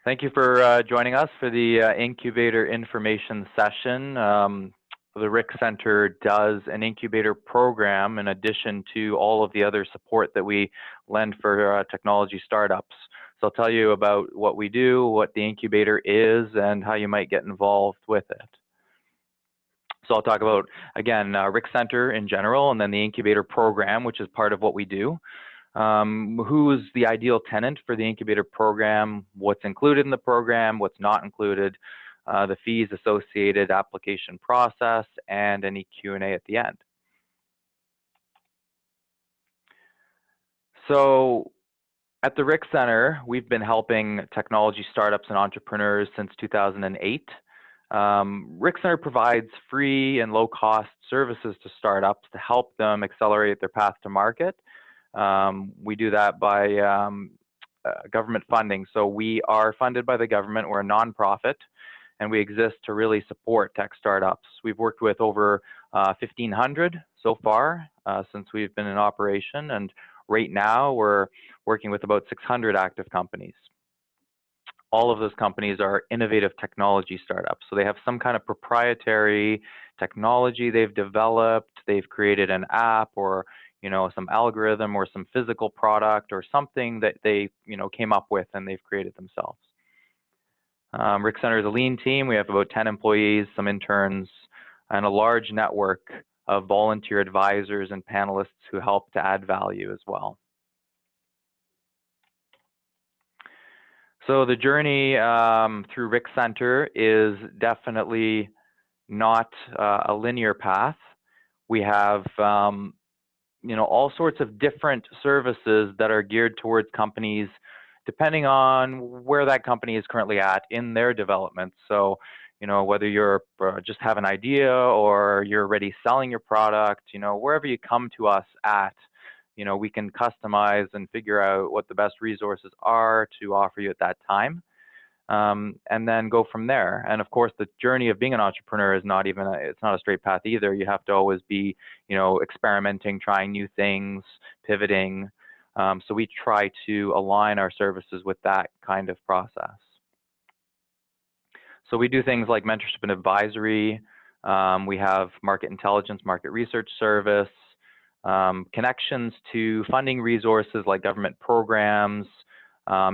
Thank you for joining us for the Incubator information session. The RIC Centre does an incubator program in addition to all of the other support that we lend for technology startups. So I'll tell you about what we do, what the incubator is, and how you might get involved with it. So I'll talk about, again, RIC Centre in general, and then the incubator program, which is part of what we do. Who's the ideal tenant for the incubator program, what's included in the program, what's not included, the fees associated, application process, and any Q&A at the end. So at the RIC Centre, we've been helping technology startups and entrepreneurs since 2008. RIC Centre provides free and low-cost services to startups to help them accelerate their path to market. We do that by government funding. So we are funded by the government. We're a nonprofit, and we exist to really support tech startups. We've worked with over 1,500 so far since we've been in operation, and right now we're working with about 600 active companies. All of those companies are innovative technology startups. So they have some kind of proprietary technology they've developed. They've created an app or some algorithm or some physical product or something that they came up with and they've created themselves. RIC Centre is a lean team. We have about 10 employees, some interns, and a large network of volunteer advisors and panelists who help to add value as well. So the journey through RIC Centre is definitely not a linear path. We have all sorts of different services that are geared towards companies depending on where that company is currently at in their development. So, whether you're just have an idea or you're already selling your product, wherever you come to us at, we can customize and figure out what the best resources are to offer you at that time. And then go from there. And of course, the journey of being an entrepreneur is it's not a straight path either. You have to always be, experimenting, trying new things, pivoting. So we try to align our services with that kind of process. So we do things like mentorship and advisory. We have market intelligence, market research service, connections to funding resources like government programs,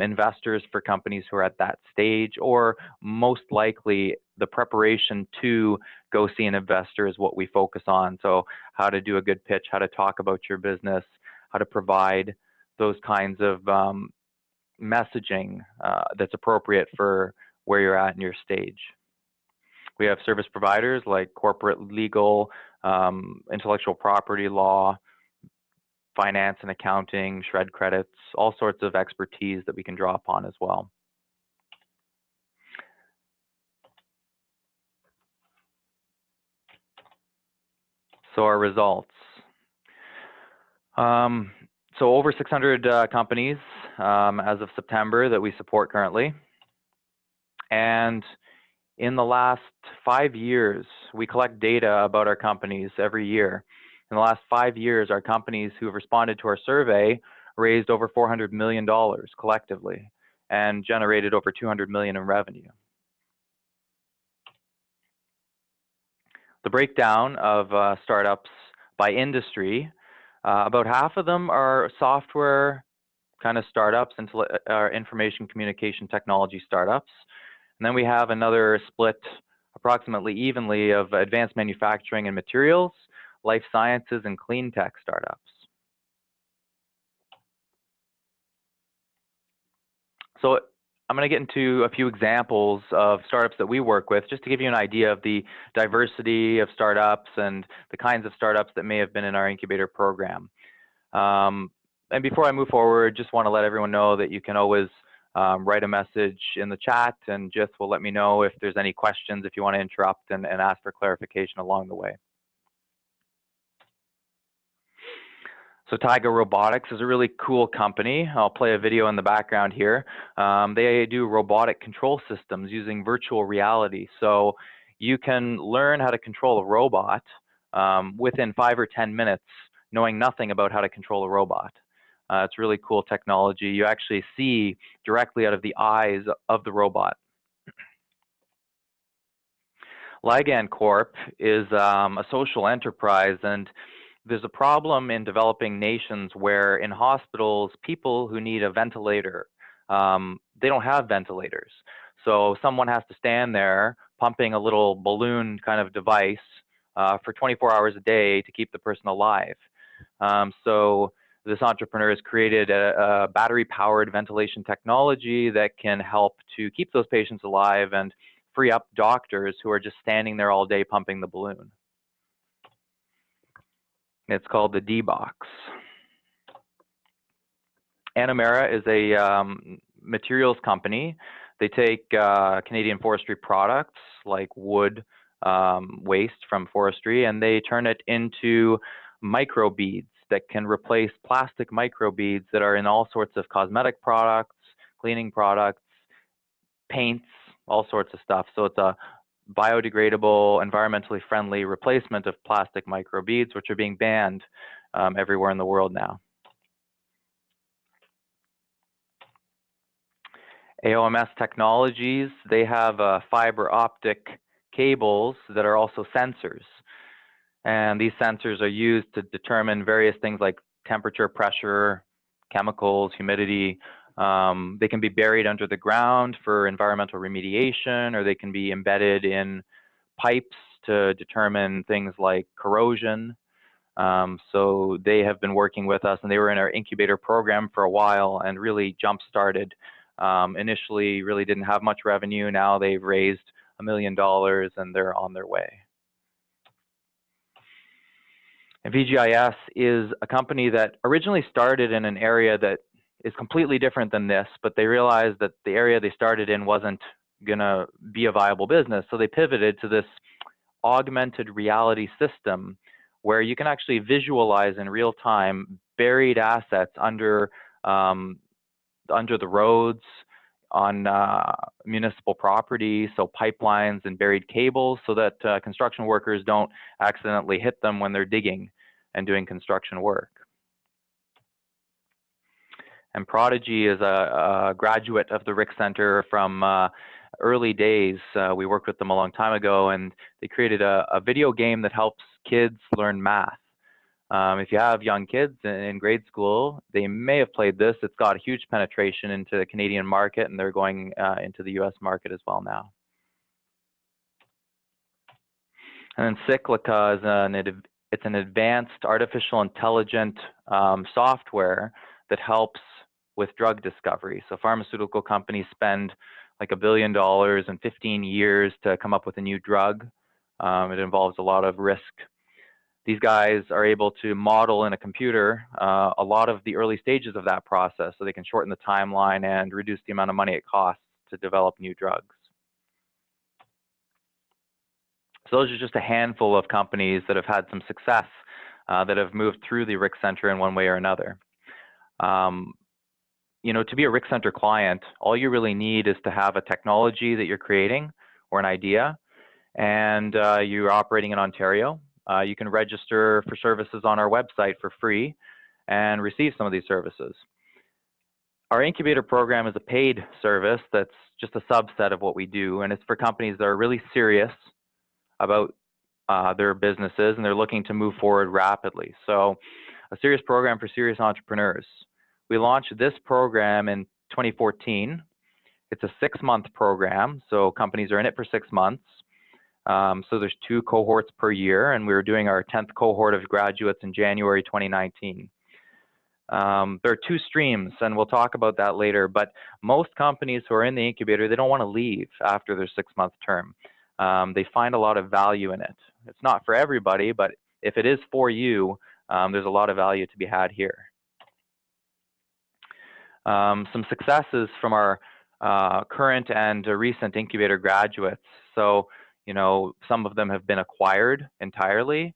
investors for companies who are at that stage, or most likely the preparation to go see an investor is what we focus on. So how to do a good pitch, how to talk about your business, how to provide those kinds of messaging that's appropriate for where you're at in your stage. We have service providers like corporate legal, intellectual property law, finance and accounting, shred credits, all sorts of expertise that we can draw upon as well. So our results. So over 600 companies as of September that we support currently. And in the last 5 years, we collect data about our companies every year. In the last 5 years, our companies who have responded to our survey raised over $400 million collectively and generated over $200 million in revenue. The breakdown of startups by industry, about half of them are software kind of startups, information communication technology startups. And then we have another split approximately evenly of advanced manufacturing and materials, life sciences, and clean tech startups. So I'm going to get into a few examples of startups that we work with, just to give you an idea of the diversity of startups and the kinds of startups that may have been in our incubator program. And before I move forward, just want to let everyone know that you can always write a message in the chat, and Jith will let me know if there's any questions, if you want to interrupt and ask for clarification along the way. So Taiga Robotics is a really cool company. I'll play a video in the background here. They do robotic control systems using virtual reality. So you can learn how to control a robot within 5 or 10 minutes, knowing nothing about how to control a robot. It's really cool technology. You actually see directly out of the eyes of the robot. Lungand Corp is a social enterprise, and there's a problem in developing nations where in hospitals, people who need a ventilator, they don't have ventilators. So someone has to stand there pumping a little balloon kind of device for 24 hours a day to keep the person alive. So this entrepreneur has created a battery-powered ventilation technology that can help to keep those patients alive and free up doctors who are just standing there all day pumping the balloon. It's called the Dbox. Anomera is a materials company. They take Canadian forestry products like wood waste from forestry, and they turn it into microbeads that can replace plastic microbeads that are in all sorts of cosmetic products, cleaning products, paints, all sorts of stuff. So it's a biodegradable, environmentally friendly replacement of plastic microbeads, which are being banned everywhere in the world now. OMS Technologies, they have fiber optic cables that are also sensors. And these sensors are used to determine various things like temperature, pressure, chemicals, humidity. They can be buried under the ground for environmental remediation, or they can be embedded in pipes to determine things like corrosion. So they have been working with us, and they were in our incubator program for a while and really jump-started. Initially really didn't have much revenue. Now they've raised $1 million and they're on their way. And VGIS is a company that originally started in an area that is completely different than this, but they realized that the area they started in wasn't gonna be a viable business. So they pivoted to this augmented reality system where you can actually visualize in real time buried assets under the roads, on municipal property, so pipelines and buried cables, so that construction workers don't accidentally hit them when they're digging and doing construction work. And Prodigy is a graduate of the RIC Centre from early days. We worked with them a long time ago, and they created a video game that helps kids learn math. If you have young kids in grade school, they may have played this. It's got a huge penetration into the Canadian market, and they're going into the US market as well now. And then Cyclic Oz, it's an advanced artificial intelligent software that helps with drug discovery. So pharmaceutical companies spend like $1 billion in 15 years to come up with a new drug. It involves a lot of risk. These guys are able to model in a computer a lot of the early stages of that process, so they can shorten the timeline and reduce the amount of money it costs to develop new drugs. So those are just a handful of companies that have had some success that have moved through the RIC Centre in one way or another. You know, to be a RIC Centre client, all you really need is to have a technology that you're creating or an idea, and you're operating in Ontario. You can register for services on our website for free and receive some of these services. Our incubator program is a paid service that's just a subset of what we do, and it's for companies that are really serious about their businesses and they're looking to move forward rapidly. So a serious program for serious entrepreneurs. We launched this program in 2014. It's a 6-month program, so companies are in it for 6 months. So there's 2 cohorts per year, and we were doing our 10th cohort of graduates in January 2019. There are 2 streams, and we'll talk about that later, but most companies who are in the incubator, they don't want to leave after their 6-month term. They find a lot of value in it. It's not for everybody, but if it is for you, there's a lot of value to be had here. Some successes from our current and recent incubator graduates. So, you know, some of them have been acquired entirely.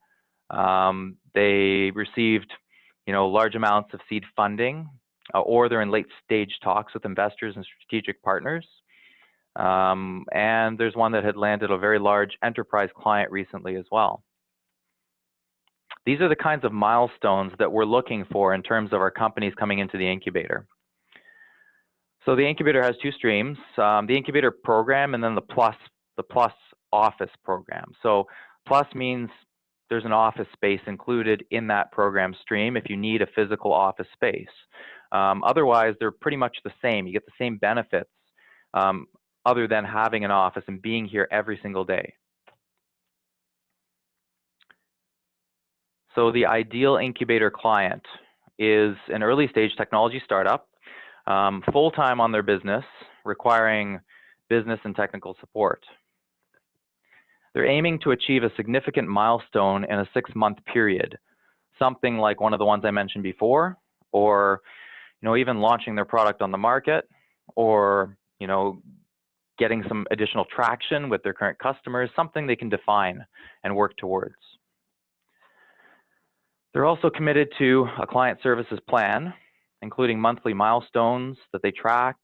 They received, you know, large amounts of seed funding, or they're in late stage talks with investors and strategic partners. And there's one that had landed a very large enterprise client recently as well. These are the kinds of milestones that we're looking for in terms of our companies coming into the incubator. So the incubator has two streams, the Incubator Program and then the Plus Office Program. So Plus means there's an office space included in that program stream if you need a physical office space. Otherwise, they're pretty much the same. You get the same benefits other than having an office and being here every single day. So the ideal incubator client is an early stage technology startup, full-time on their business, requiring business and technical support. They're aiming to achieve a significant milestone in a 6-month period, something like one of the ones I mentioned before, or even launching their product on the market, or getting some additional traction with their current customers, something they can define and work towards. They're also committed to a client services plan, including monthly milestones that they track,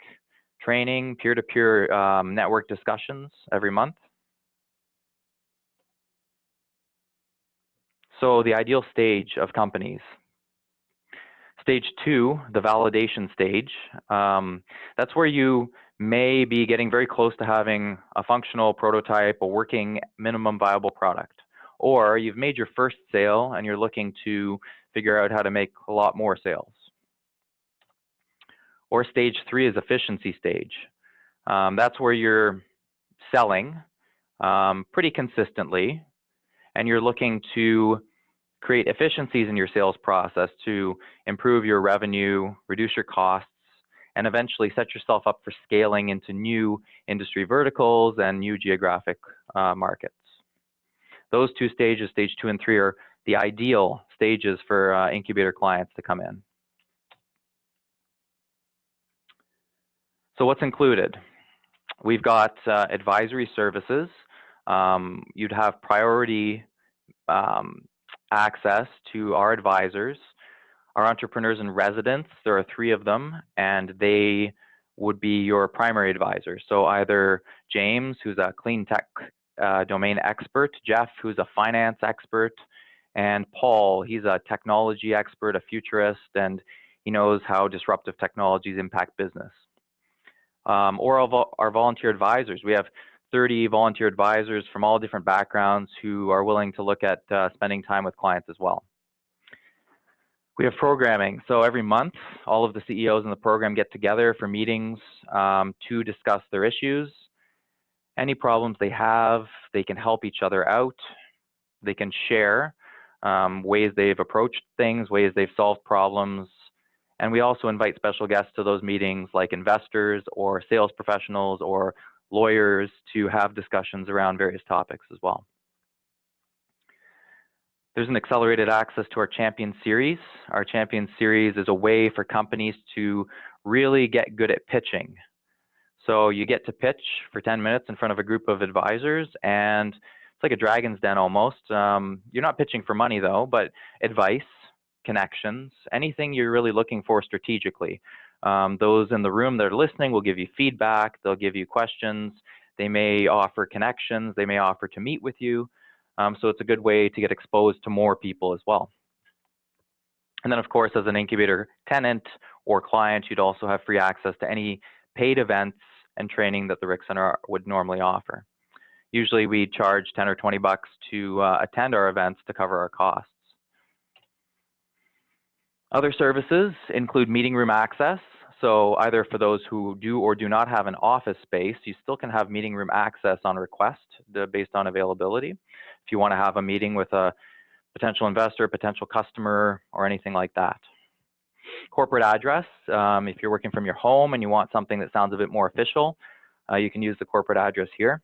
training, peer-to-peer network discussions every month. So the ideal stage of companies. Stage 2, the validation stage, that's where you may be getting very close to having a functional prototype, a working minimum viable product. Or you've made your first sale and you're looking to figure out how to make a lot more sales. Or stage 3 is efficiency stage. That's where you're selling pretty consistently and you're looking to create efficiencies in your sales process to improve your revenue, reduce your costs, and eventually set yourself up for scaling into new industry verticals and new geographic markets. Those two stages, stage 2 and 3, are the ideal stages for incubator clients to come in. So what's included? We've got advisory services. You'd have priority access to our advisors, our entrepreneurs in residence. There are 3 of them, and they would be your primary advisors. So either James, who's a clean tech domain expert, Jeff, who's a finance expert, and Paul, he's a technology expert, a futurist, and he knows how disruptive technologies impact business. Or our volunteer advisors. We have 30 volunteer advisors from all different backgrounds who are willing to look at spending time with clients as well. We have programming. So every month, all of the CEOs in the program get together for meetings to discuss their issues. Any problems they have, they can help each other out. They can share ways they've approached things, ways they've solved problems. And we also invite special guests to those meetings like investors or sales professionals or lawyers to have discussions around various topics as well. There's an accelerated access to our Champion Series. Our Champion Series is a way for companies to really get good at pitching. So you get to pitch for 10 minutes in front of a group of advisors, and it's like a dragon's den almost. You're not pitching for money though, but advice, connections, anything you're really looking for strategically. Those in the room that are listening will give you feedback, they'll give you questions, they may offer connections, they may offer to meet with you. So it's a good way to get exposed to more people as well. And then of course, as an incubator tenant or client, you'd also have free access to any paid events and training that the RIC Centre would normally offer. Usually we charge 10 or 20 bucks to attend our events to cover our costs. Other services include meeting room access. So either for those who do or do not have an office space, you still can have meeting room access on request based on availability. If you want to have a meeting with a potential investor, potential customer, or anything like that. Corporate address, if you're working from your home and you want something that sounds a bit more official, you can use the corporate address here.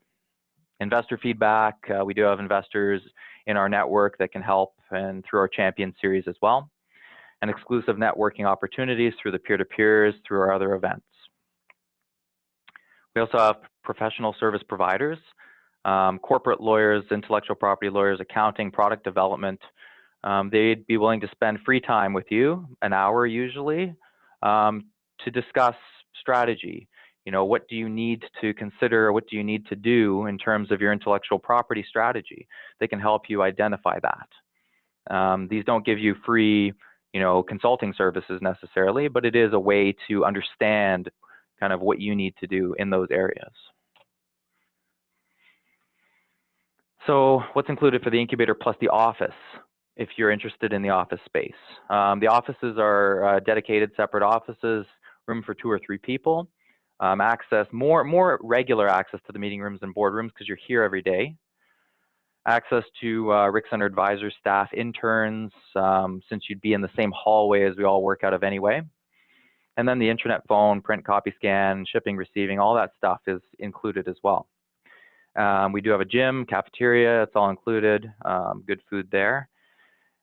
Investor feedback, we do have investors in our network that can help, and through our Champion Series as well. And exclusive networking opportunities through the peer-to-peers, through our other events. We also have professional service providers, corporate lawyers, intellectual property lawyers, accounting, product development. They'd be willing to spend free time with you, an hour usually, to discuss strategy. You know, what do you need to consider, what do you need to do in terms of your intellectual property strategy? They can help you identify that. These don't give you free, consulting services necessarily, but it is a way to understand kind of what you need to do in those areas. So what's included for the incubator plus the office, if you're interested in the office space? The offices are dedicated separate offices, room for 2 or 3 people, access, more regular access to the meeting rooms and boardrooms because you're here every day. Access to RIC Centre advisors, staff, interns, since you'd be in the same hallway as we all work out of anyway. And then the internet, phone, print, copy, scan, shipping, receiving, all that stuff is included as well. We do have a gym, cafeteria, it's all included, good food there.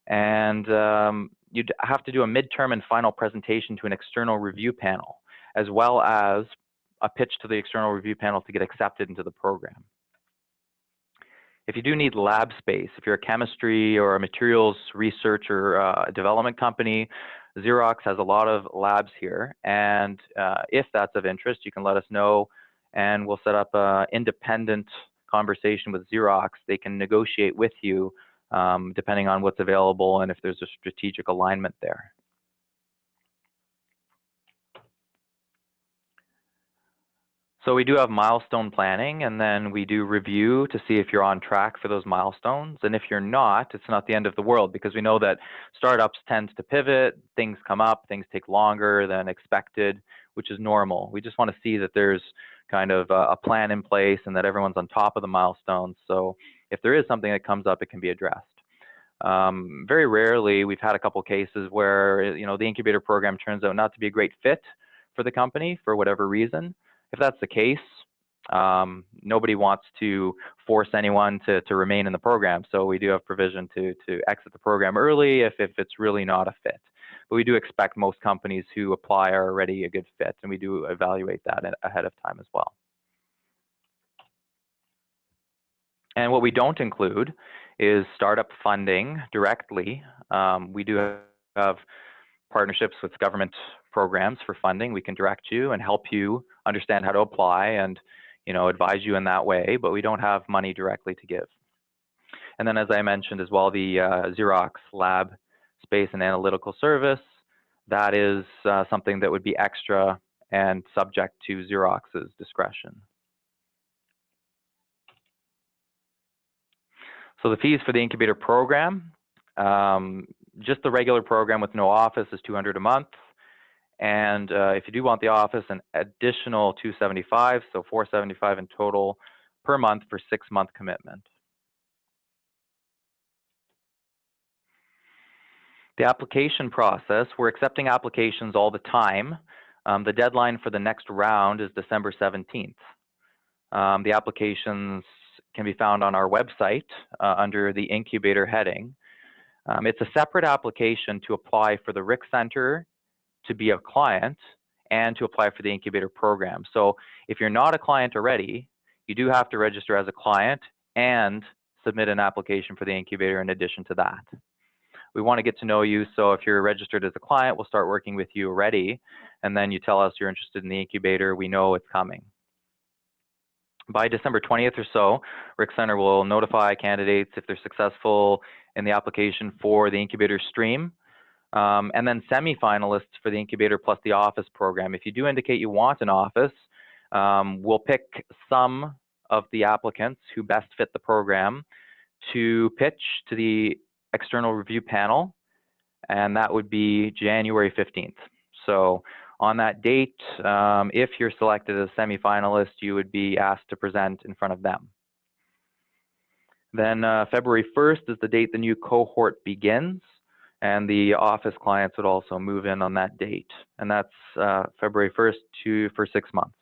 And you'd have to do a midterm and final presentation to an external review panel, as well as a pitch to the external review panel to get accepted into the program. If you do need lab space, if you're a chemistry or a materials research or development company, Xerox has a lot of labs here. And if that's of interest, you can let us know and we'll set up an independent conversation with Xerox. They can negotiate with you depending on what's available and if there's a strategic alignment there. So we do have milestone planning, and then we do review to see if you're on track for those milestones. And if you're not, it's not the end of the world, because we know that startups tend to pivot, things come up, things take longer than expected, which is normal. We just want to see that there's kind of a plan in place and that everyone's on top of the milestones. So if there is something that comes up, it can be addressed. Very rarely, we've had a couple cases where the incubator program turns out not to be a great fit for the company for whatever reason. If that's the case, nobody wants to force anyone to remain in the program. So we do have provision to exit the program early if it's really not a fit. But we do expect most companies who apply are already a good fit, and we do evaluate that ahead of time as well. And what we don't include is startup funding directly. We do have partnerships with government programs for funding. We can direct you and help you understand how to apply and advise you in that way, but we don't have money directly to give. And then, as I mentioned as well, the Xerox lab space and analytical service, that is something that would be extra and subject to Xerox's discretion. So the fees for the incubator program, just the regular program with no office is $200 a month. And if you do want the office, an additional $275, so $475 in total per month for 6-month commitment. The application process, we're accepting applications all the time. The deadline for the next round is December 17th. The applications can be found on our website under the incubator heading. It's a separate application to apply for the RIC Centre, to be a client, and to apply for the incubator program. So if you're not a client already, you do have to register as a client and submit an application for the incubator in addition to that. We want to get to know you, so if you're registered as a client, we'll start working with you already, and then you tell us you're interested in the incubator, we know it's coming. By December 20th or so, RIC Centre will notify candidates if they're successful in the application for the incubator stream. And then semi-finalists for the incubator plus the office program. If you do indicate you want an office, we'll pick some of the applicants who best fit the program to pitch to the external review panel, and that would be January 15th. So on that date, if you're selected as a semi-finalist, you would be asked to present in front of them. Then February 1st is the date the new cohort begins, and the office clients would also move in on that date. And that's February 1st for 6 months.